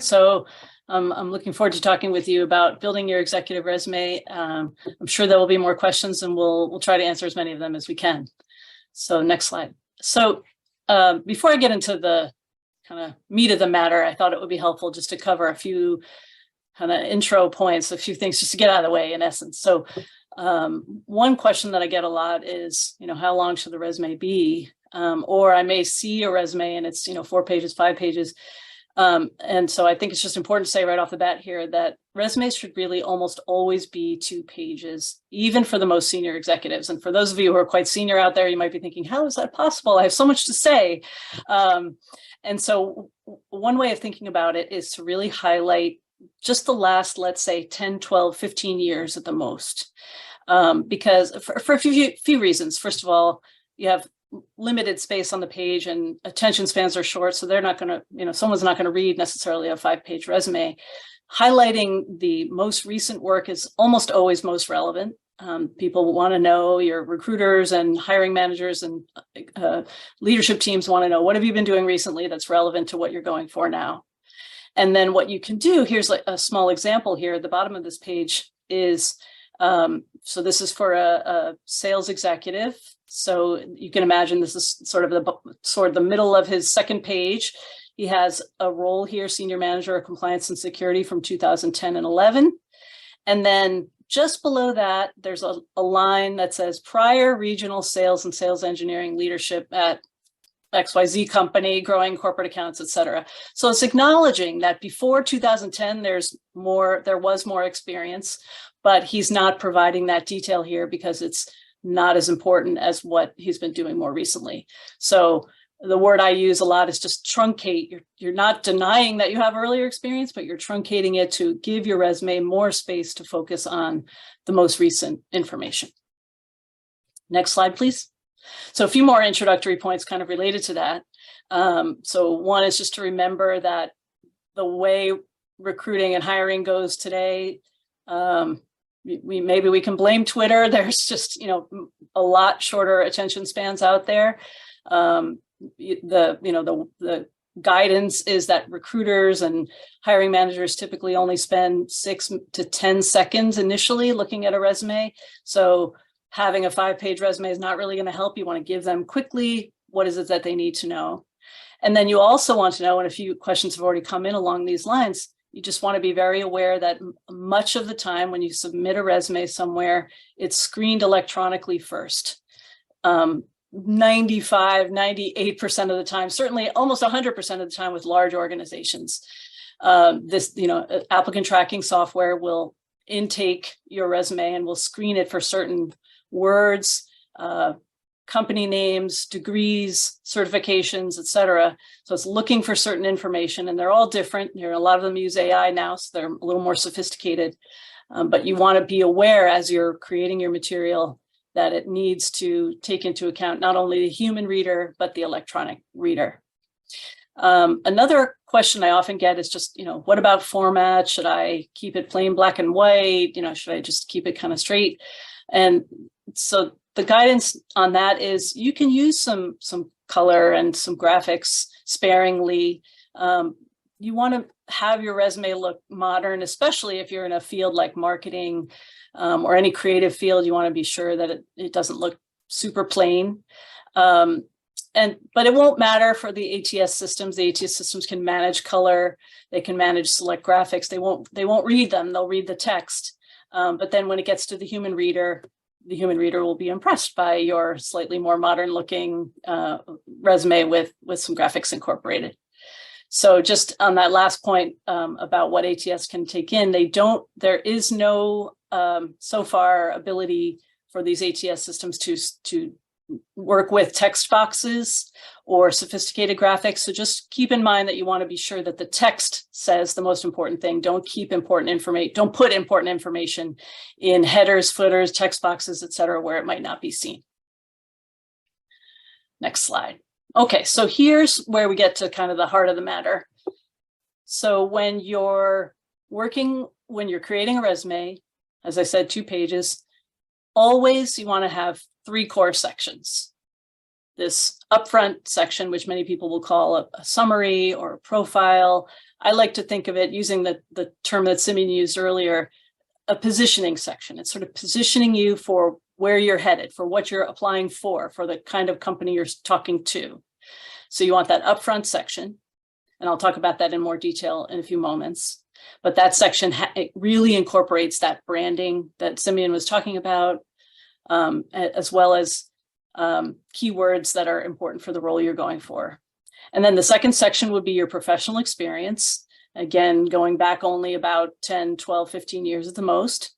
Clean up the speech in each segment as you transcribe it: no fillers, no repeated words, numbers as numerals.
So I'm looking forward to talking with you about building your executive resume. I'm sure there will be more questions, and we'll try to answer as many of them as we can. So next slide. So before I get into the kind of meat of the matter, I thought it would be helpful just to cover a few kind of intro points, a few things just to get out of the way in essence. So one question that I get a lot is, how long should the resume be? Or I may see a resume and it's, 4 pages, 5 pages. And so I think it's just important to say right off the bat here that resumes should really almost always be 2 pages, even for the most senior executives. And for those of you who are quite senior out there, you might be thinking, how is that possible? I have so much to say. And so one way of thinking about it is to really highlight just the last, let's say, 10, 12, 15 years at the most. Because for a few reasons. First of all, you have limited space on the page and attention spans are short, so they're not going to, someone's not going to read necessarily a 5-page resume. Highlighting the most recent work is almost always most relevant. People want to know, your recruiters and hiring managers and leadership teams want to know, what have you been doing recently that's relevant to what you're going for now? And then what you can do, here's like a small example here at the bottom of this page is, so this is for a sales executive. So you can imagine this is sort of the middle of his second page. He has a role here, Senior Manager of Compliance and Security from 2010 and 11. And then just below that, there's a line that says prior regional sales and sales engineering leadership at XYZ company, growing corporate accounts, et cetera. So it's acknowledging that before 2010, there was more experience, but he's not providing that detail here because it's not as important as what he's been doing more recently. So the word I use a lot is just truncate. You're not denying that you have earlier experience, but you're truncating it to give your resume more space to focus on the most recent information. Next slide, please. So a few more introductory points kind of related to that. So one is just to remember that the way recruiting and hiring goes today, maybe we can blame Twitter. There's just, a lot shorter attention spans out there. The guidance is that recruiters and hiring managers typically only spend 6 to 10 seconds initially looking at a resume. So having a 5-page resume is not really going to help. You want to give them quickly what is it that they need to know. And then you also want to know, and a few questions have already come in along these lines, you just want to be very aware that much of the time when you submit a resume somewhere, it's screened electronically first. 95, 98% of the time, certainly almost 100% of the time with large organizations. This, applicant tracking software will intake your resume and will screen it for certain words, company names, degrees, certifications, et cetera. So it's looking for certain information, and they're all different. A lot of them use AI now, so they're a little more sophisticated. But you want to be aware as you're creating your material that it needs to take into account not only the human reader, but the electronic reader. Another question I often get is just, what about format? Should I keep it plain black and white? Should I just keep it kind of straight? And so the guidance on that is you can use some color and some graphics sparingly. You want to have your resume look modern, especially if you're in a field like marketing or any creative field. You want to be sure that it doesn't look super plain. But it won't matter for the ATS systems. The ATS systems can manage color. They can manage select graphics. They won't read them. They'll read the text. But then when it gets to the human reader will be impressed by your slightly more modern looking resume with some graphics incorporated. So just on that last point about what ATS can take in, there is no so far ability for these ATS systems to work with text boxes or sophisticated graphics. So just keep in mind that you want to be sure that the text says the most important thing. Don't put important information in headers, footers, text boxes, et cetera, where it might not be seen. Next slide. Okay, so here's where we get to kind of the heart of the matter. So when you're creating a resume, as I said, 2 pages, always you want to have 3 core sections. This upfront section, which many people will call a summary or a profile, I like to think of it using the term that Simeon used earlier, a positioning section. It's sort of positioning you for where you're headed, for what you're applying for the kind of company you're talking to. So you want that upfront section, and I'll talk about that in more detail in a few moments. But that section, it really incorporates that branding that Simeon was talking about, as well as keywords that are important for the role you're going for. And then the second section would be your professional experience. Again, going back only about 10, 12, 15 years at the most.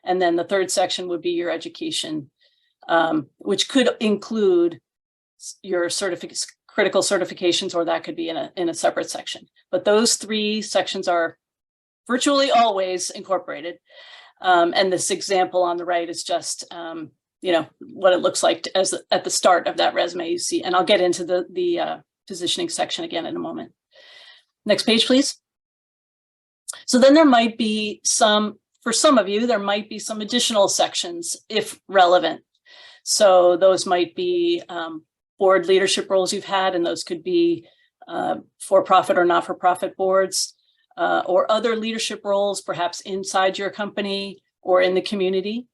And then the third section would be your education, which could include your critical certifications, or that could be in a separate section. But those three sections are virtually always incorporated. And this example on the right is just, what it looks like at the start of that resume you see. And I'll get into the positioning section again in a moment. Next page, please. So then there might be for some of you, there might be some additional sections if relevant. So those might be board leadership roles you've had, and those could be for-profit or not-for-profit boards, or other leadership roles, perhaps inside your company or in the community.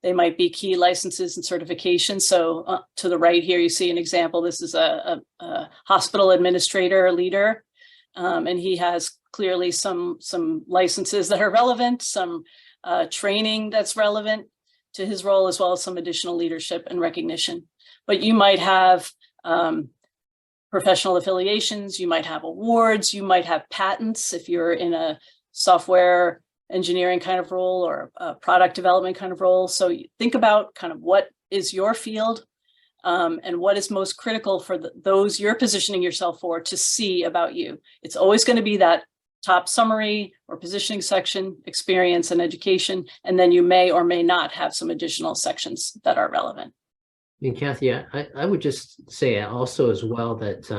They might be key licenses and certifications. So to the right here, you see an example. This is a hospital administrator leader, and he has clearly some licenses that are relevant, some training that's relevant to his role, as well as some additional leadership and recognition. But you might have professional affiliations, you might have awards, you might have patents if you're in a software engineering kind of role or a product development kind of role. So you think about kind of what is your field and what is most critical for those you're positioning yourself for to see about you. It's always going to be that top summary or positioning section, experience and education, and then you may or may not have some additional sections that are relevant. And Kathy, I would just say also as well that,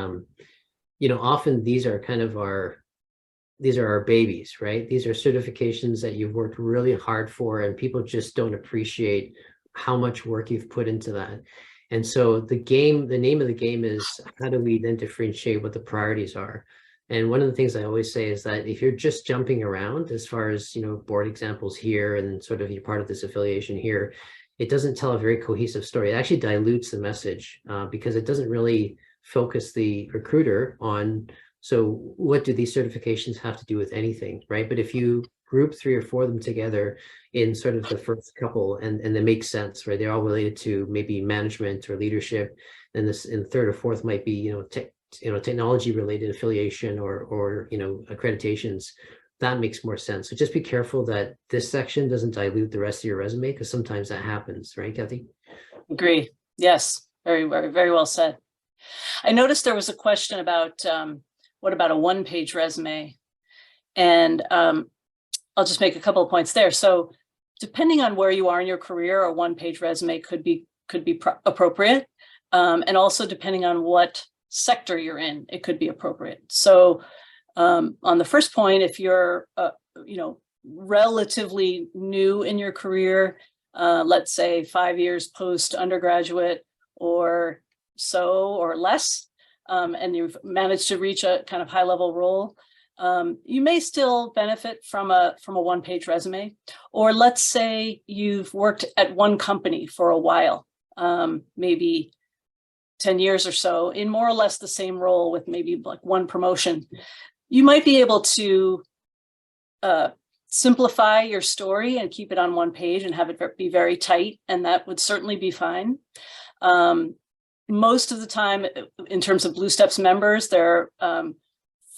often these are kind of our babies, right? These are certifications that you've worked really hard for, and people just don't appreciate how much work you've put into that. And so the name of the game is, how do we then differentiate what the priorities are? And one of the things I always say is that if you're just jumping around as far as, board examples here and sort of you're part of this affiliation here, it doesn't tell a very cohesive story. It actually dilutes the message because it doesn't really focus the recruiter on, so what do these certifications have to do with anything, right? But if you group 3 or 4 of them together in sort of the first couple, and they make sense, right? They're all related to maybe management or leadership. And this in third or fourth might be, technology related affiliation or accreditations. That makes more sense. So just be careful that this section doesn't dilute the rest of your resume, because sometimes that happens, right, Kathy? Agree. Yes, very, very, very well said. I noticed there was a question about what about a one-page resume? And I'll just make a couple of points there. So depending on where you are in your career, a one-page resume could be appropriate. And also depending on what sector you're in, it could be appropriate. So on the first point, if you're, relatively new in your career, let's say 5 years post undergraduate or so or less, and you've managed to reach a kind of high level role, you may still benefit from a one-page resume. Or let's say you've worked at one company for a while, maybe 10 years or so, in more or less the same role with maybe like one promotion. You might be able to simplify your story and keep it on one page and have it be very tight, and that would certainly be fine. Most of the time, in terms of BlueSteps members, they're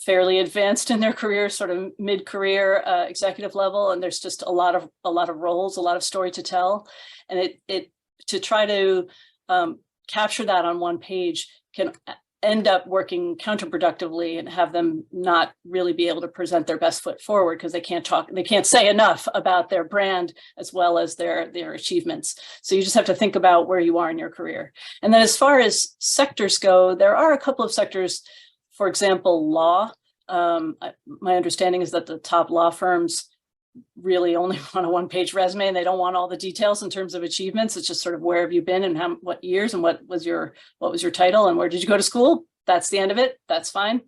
fairly advanced in their career, sort of mid-career executive level, and there's just a lot of roles, a lot of story to tell, and it to try to capture that on one page can end up working counterproductively and have them not really be able to present their best foot forward because they can't say enough about their brand as well as their achievements. So you just have to think about where you are in your career. And then as far as sectors go, there are a couple of sectors, for example, law. My understanding is that the top law firms really only want a one-page resume, and they don't want all the details in terms of achievements. It's just sort of where have you been and what years and what was your title and where did you go to school? that's the end of it. That's fine.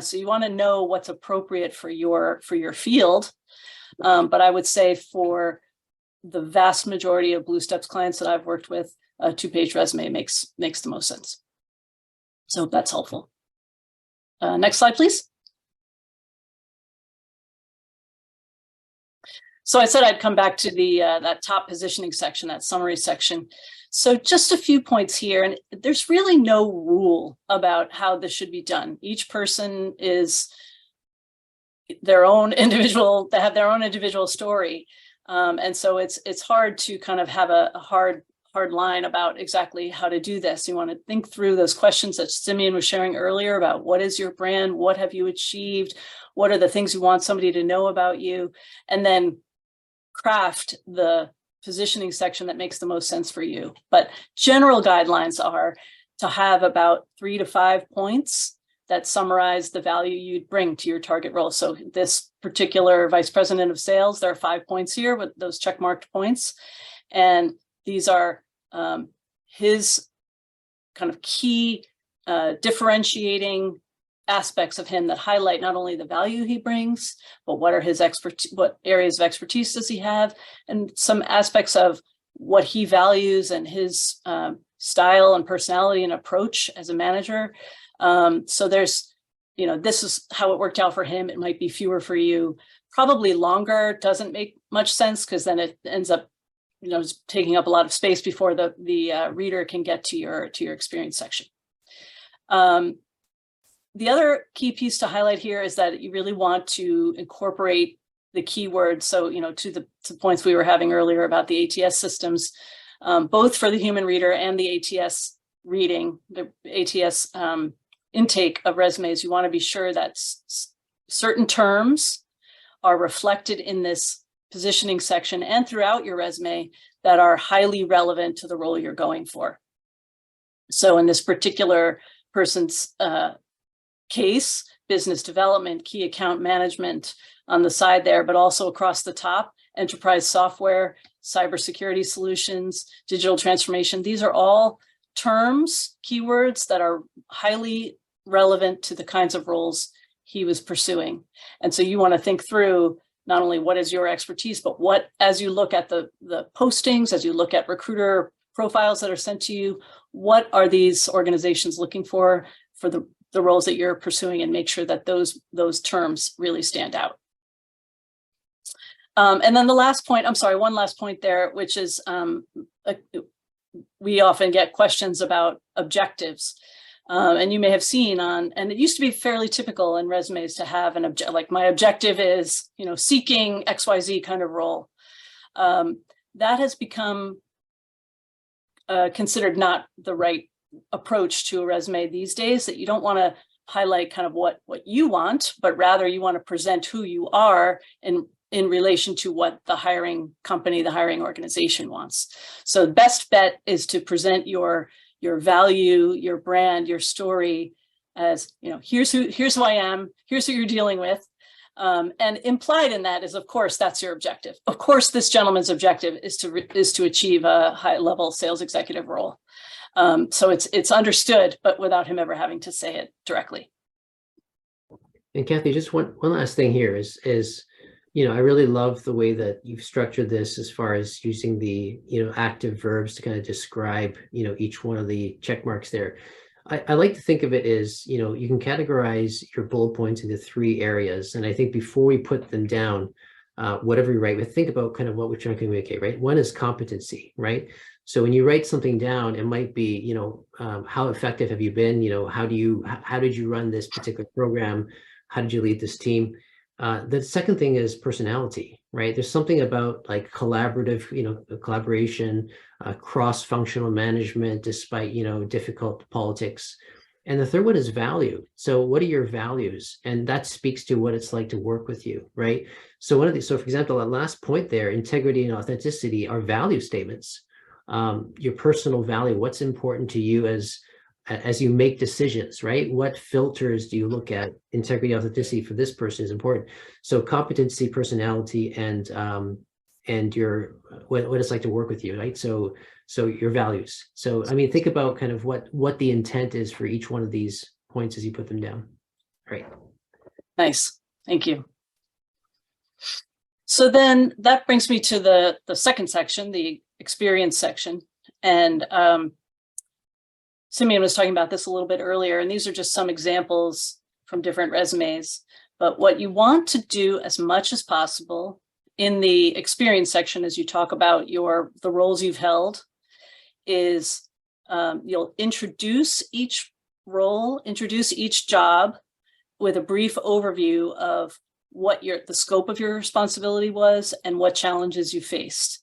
So you want to know what's appropriate for your field. But I would say for the vast majority of BlueSteps clients that I've worked with, a 2-page resume makes the most sense. So that's helpful. Next slide, please. So I said I'd come back to the that top positioning section, that summary section. So just a few points here, and there's really no rule about how this should be done. Each person is their own individual, they have their own individual story. And so it's hard to kind of have a hard line about exactly how to do this. You want to think through those questions that Simeon was sharing earlier about what is your brand, what have you achieved, what are the things you want somebody to know about you, and then craft the positioning section that makes the most sense for you. But general guidelines are to have about 3 to 5 points that summarize the value you'd bring to your target role. So this particular vice president of sales, there are 5 points here with those checkmarked points. And these are his kind of key differentiating aspects of him that highlight not only the value he brings, but what are his what areas of expertise does he have, and some aspects of what he values and his style and personality and approach as a manager. So there's, this is how it worked out for him. It might be fewer for you. Probably longer doesn't make much sense because then it ends up, taking up a lot of space before the reader can get to your experience section. The other key piece to highlight here is that you really want to incorporate the keywords. So, to the points we were having earlier about the ATS systems, both for the human reader and the ATS reading, the ATS intake of resumes, you want to be sure that certain terms are reflected in this positioning section and throughout your resume that are highly relevant to the role you're going for. So in this particular person's case, business development, key account management on the side there, but also across the top, enterprise software, cybersecurity solutions, digital transformation. These are all terms, keywords that are highly relevant to the kinds of roles he was pursuing. And so you want to think through not only what is your expertise, but what, as you look at the postings, as you look at recruiter profiles that are sent to you, what are these organizations looking for the roles that you're pursuing, and make sure that those terms really stand out. And then the last point, one last point there, which is we often get questions about objectives. And you may have seen and it used to be fairly typical in resumes to have an objective, like my objective is, seeking XYZ kind of role. That has become considered not the right approach to a resume these days, that you don't want to highlight kind of what you want, but rather you want to present who you are in relation to what the hiring company, the hiring organization wants. So the best bet is to present your value, your brand, your story as, here's who I am, here's who you're dealing with. And implied in that is, of course, that's your objective. Of course, this gentleman's objective is to achieve a high-level sales executive role. So it's understood, but without him ever having to say it directly. And Kathy, just one last thing here is I really love the way that you've structured this as far as using the active verbs to kind of describe each one of the check marks there. I like to think of it as you can categorize your bullet points into 3 areas, and I think before we put them down, whatever you write, we think about kind of what we're trying to communicate, right? One is competency, right? So when you write something down, it might be, how effective have you been? How did you run this particular program? How did you lead this team? The second thing is personality, right? There's something about like collaborative, collaboration, cross-functional management, despite, difficult politics. And the third one is value. So what are your values? And that speaks to what it's like to work with you, right? So so for example, that last point there, integrity and authenticity are value statements. Your personal value, what's important to you as you make decisions, right? What filters do you look at? Integrity, authenticity for this person is important. So competency, personality, and your what it's like to work with you, right? So your values. So I mean, think about kind of what the intent is for each one of these points as you put them down. Right. Nice. Thank you. So then that brings me to the second section, the experience section. And Simeon was talking about this a little bit earlier, and these are just some examples from different resumes. But what you want to do as much as possible in the experience section, as you talk about the roles you've held, is you'll introduce each role, introduce each job with a brief overview of what the scope of your responsibility was and what challenges you faced.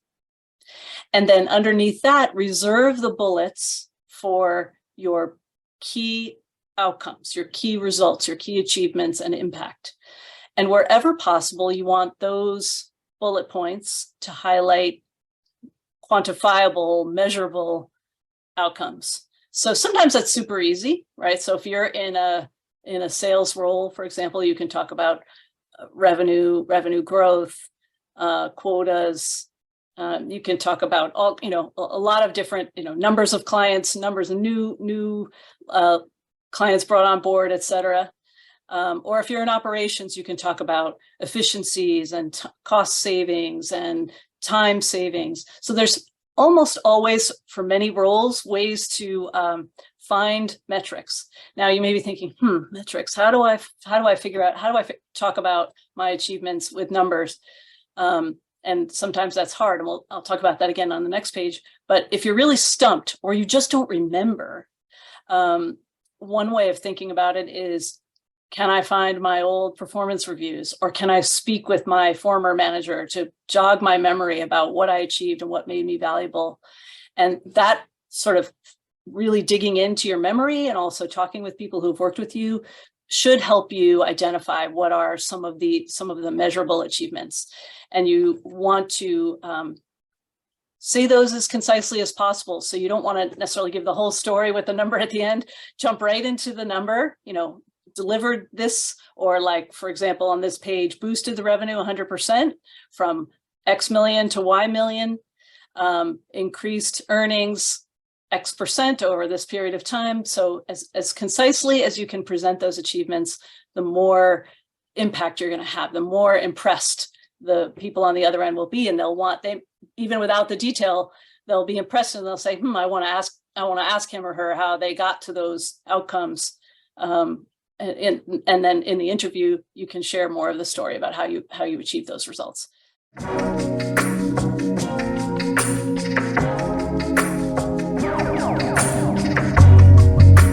And then underneath that, reserve the bullets for your key outcomes, your key results, your key achievements and impact. And wherever possible, you want those bullet points to highlight quantifiable, measurable outcomes. So sometimes that's super easy, right? So if you're in a sales role, for example, you can talk about revenue growth, quotas. You can talk about all, a lot of different, numbers of clients, numbers of new clients brought on board, et cetera. Or if you're in operations, you can talk about efficiencies and cost savings and time savings. So there's almost always, for many roles, ways to find metrics. Now you may be thinking, metrics, how do I talk about my achievements with numbers? And sometimes that's hard, and I'll talk about that again on the next page. But if you're really stumped or you just don't remember, one way of thinking about it is, can I find my old performance reviews, or can I speak with my former manager to jog my memory about what I achieved and what made me valuable? And that sort of really digging into your memory and also talking with people who've worked with you should help you identify what are some of the measurable achievements. And you want to say those as concisely as possible. So you don't want to necessarily give the whole story with the number at the end, jump right into the number, delivered this, or like, for example, on this page, boosted the revenue 100% from X million to Y million, increased earnings X% over this period of time. So as concisely as you can present those achievements, the more impact you're going to have, the more impressed the people on the other end will be, and even without the detail, they'll be impressed and they'll say, I want to ask him or her how they got to those outcomes. And then in the interview, you can share more of the story about how you achieve those results.